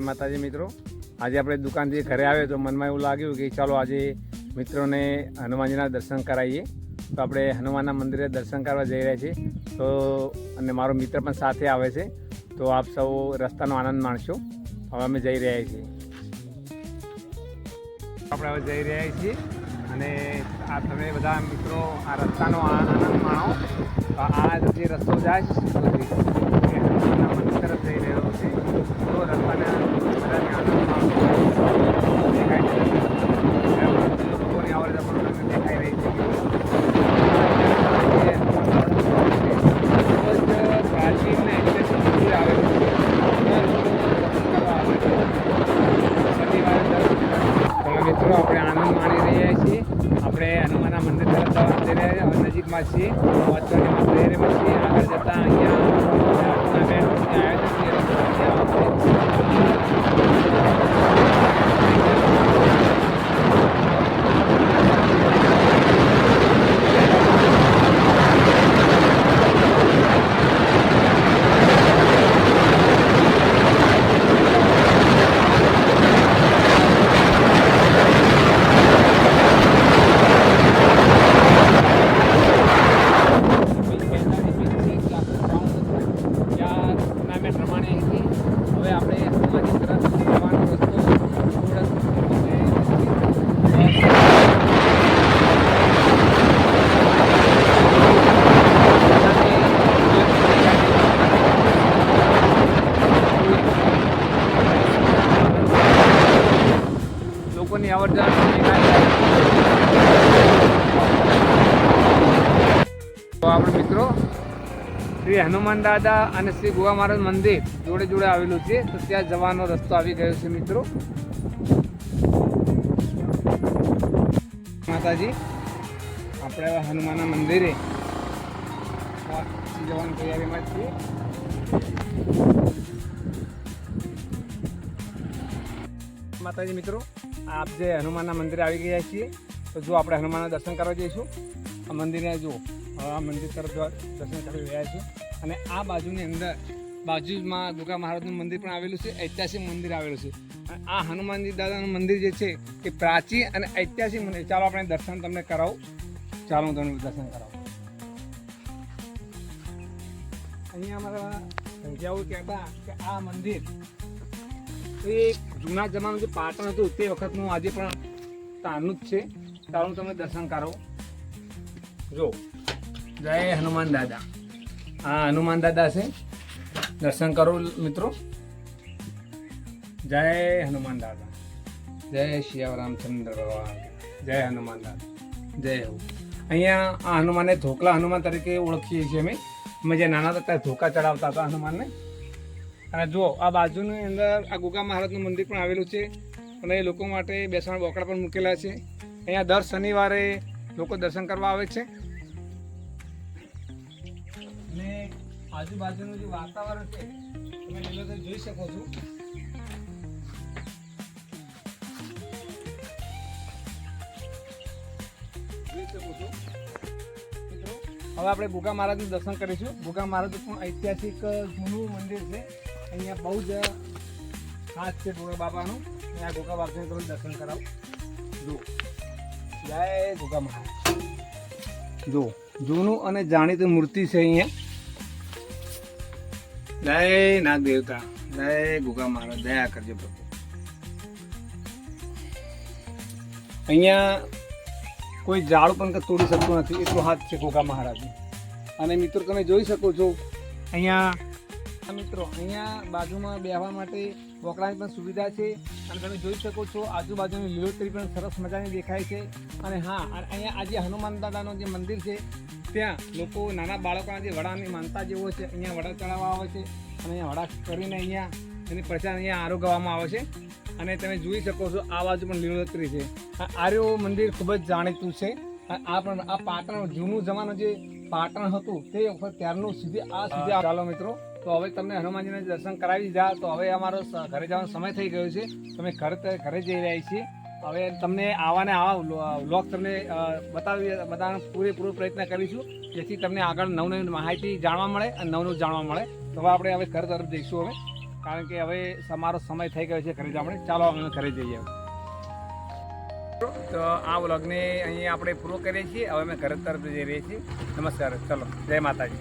માતાજી મિત્રો, આજે આપણે દુકાનથી ઘરે આવ્યો તો મનમાં એવું લાગ્યું કે ચાલો આજે મિત્રોને હનુમાનજીના દર્શન કરાવીએ. તો આપણે હનુમાનના મંદિરે દર્શન કરવા જઈ રહ્યા છીએ. તો અને મારો મિત્ર પણ સાથે આવે છે. તો આપ સૌ રસ્તાનો આનંદ માણશો. હવે અમે જઈ રહ્યા છીએ. આપણે હવે જઈ રહ્યા છીએ અને આ તમે બધા મિત્રો આ રસ્તાનો આનંદ માણો. આ જે રસ્તો જાય છે હનુમાનના મંદિર તરફ જઈ રહ્યો છે. તો રસ્તાને બધાને આનંદ માણો. દેખાય છે લોકોની આવડ જબરદસ્ત દેખાઈ રહી છે. પ્રાચીન ને ઐતિહાસિક મંદિર આવેલું છે. મિત્રો આપણે આનંદ માણી રહ્યા છીએ. આપણે હનુમાનના મંદિર તરફ જઈ રહ્યા છીએ. નજીકમાં છીએ મંદિરમાં છીએ. આગળ જતા લોકોની આવડ જવર તો આપણે મિત્રો શ્રી હનુમાન દાદા અને શ્રી ગોગા મહારાજ મંદિર જોડે જોડે આવેલું છે. તો ત્યાં જવાનો રસ્તો આવી ગયો છે મિત્રો. માતાજી આપણે હવે હનુમાનના મંદિરે જવાની તૈયારીમાં છીએ. માતાજી મિત્રો, આપ જે હનુમાનના મંદિરે આવી ગયા છીએ. તો જો આપણે હનુમાનના દર્શન કરવા જઈશું. આ મંદિરને જુઓ, આ મંદિર તરફ દર્શન કરી રહ્યા છીએ. અને આ બાજુની અંદર બાજુમાં ગોગા મહારાજનું મંદિર પણ આવેલું છે. ઐતિહાસિક મંદિર આવેલું છે. અને આ હનુમાનજી દાદાનું મંદિર જે છે એ પ્રાચીન અને ઐતિહાસિક મંદિર. ચાલો આપણે દર્શન તમને કરાવું. ચાલો હું તમને દર્શન કરાવું. અહીંયા અમારા સંખ્યાઓ કહેતા કે આ મંદિર એ જૂના જમાનું જે પાટણ હતું તે વખતનું આજે પણ તાનું જ છે. ચાલો હું તમને દર્શન કરાવું. જો જય હનુમાન દાદા. હા, હનુમાન દાદા છે. દર્શન કરો મિત્રો. જય હનુમાન દાદા. જય શ્રી રામચંદ્ર ભગવાન. જય હનુમાન દાદા. જય હો. અહીંયા આ હનુમાનને ધોકલા હનુમાન તરીકે ઓળખીએ છીએ અમે. અમે જે નાના હતા ત્યારે ધોકા ચડાવતા હતા હનુમાનને. અને જુઓ આ બાજુની અંદર આ ગોગા મહારાજનું મંદિર પણ આવેલું છે. અને એ લોકો માટે બેસવાના બોકડા પણ મૂકેલા છે. અહીંયા દર શનિવારે લોકો દર્શન કરવા આવે છે. અને આજુબાજુનું જે વાતાવરણ છે તમે લીલોતરી જોઈ શકો છો. હવે આપણે ગોગા મહારાજનું દર્શન કરીશું. ગોગા મહારાજ પણ ઐતિહાસિક જૂનું મંદિર છે. અહીંયા બહુ જ ખાસ છે ગોગા બાબાનું. અહીંયા ગોગા બાબાને તમે દર્શન કરાવો. જુઓ, જય ગોગા મહારાજ. જુઓ, જૂનું અને જાણીતું મૂર્તિ છે અહીંયા. જય નાગ દેવતા. જય ગોગા મહારાજ. દયા કરજો પ્રભુ. અહીંયા કોઈ ઝાડ પણ તોડી શકતું નથી એટલો હાથ છે ગોગા મહારાજનો. અને મિત્રો તમે જોઈ શકો છો અહીંયા મિત્રો અહીંયા બાજુમાં બેસવા માટે વોકડાની પણ સુવિધા છે. અને તમે જોઈ શકો છો આજુબાજુની લીલોતરી પણ સરસ મજાની દેખાય છે. અને હા, અહીંયા આજે હનુમાન દાદાનું જે મંદિર છે ત્યાં લોકો નાના બાળકોના જે વડાની માનતા જેવો છે અહીંયા વડા ચડાવવા આવે છે. અને અહીંયા વડા કરીને અહીંયા એની પ્રચાર અહીંયા આરોગવામાં આવે છે. અને તમે જોઈ શકો છો આ બાજુ પણ લીલોતરી છે. આર્યો મંદિર ખૂબ જ જાણીતું છે. આ પણ આ પાટણ જૂનું જમાનું જે પાટણ હતું તે વખત ત્યારનું સુધી આ સુધી. ચાલો મિત્રો, તો હવે તમને હનુમાનજીને દર્શન કરાવી દીધા. તો હવે અમારો ઘરે જવાનો સમય થઈ ગયો છે. તમે ઘરે જઈ રહ્યા છીએ. હવે તમને આવા વ્લોગ તમને બતાવવાનો પૂરેપૂરો પ્રયત્ન કરીશું, જેથી તમને આગળ નવ નવી માહિતી જાણવા મળે અને નવું જાણવા મળે. તો હવે આપણે ઘર તરફ જઈશું. હવે કારણ કે હવે અમારો સમય થઈ ગયો છે ઘરે જવાનો. ચાલો અમે ઘરે જઈએ. તો આ વ્લોગને અહીંયા આપણે પૂરો કરીએ છીએ. હવે અમે ઘરે તરફ જઈ રહીએ છીએ. નમસ્કાર. ચલો, જય માતાજી.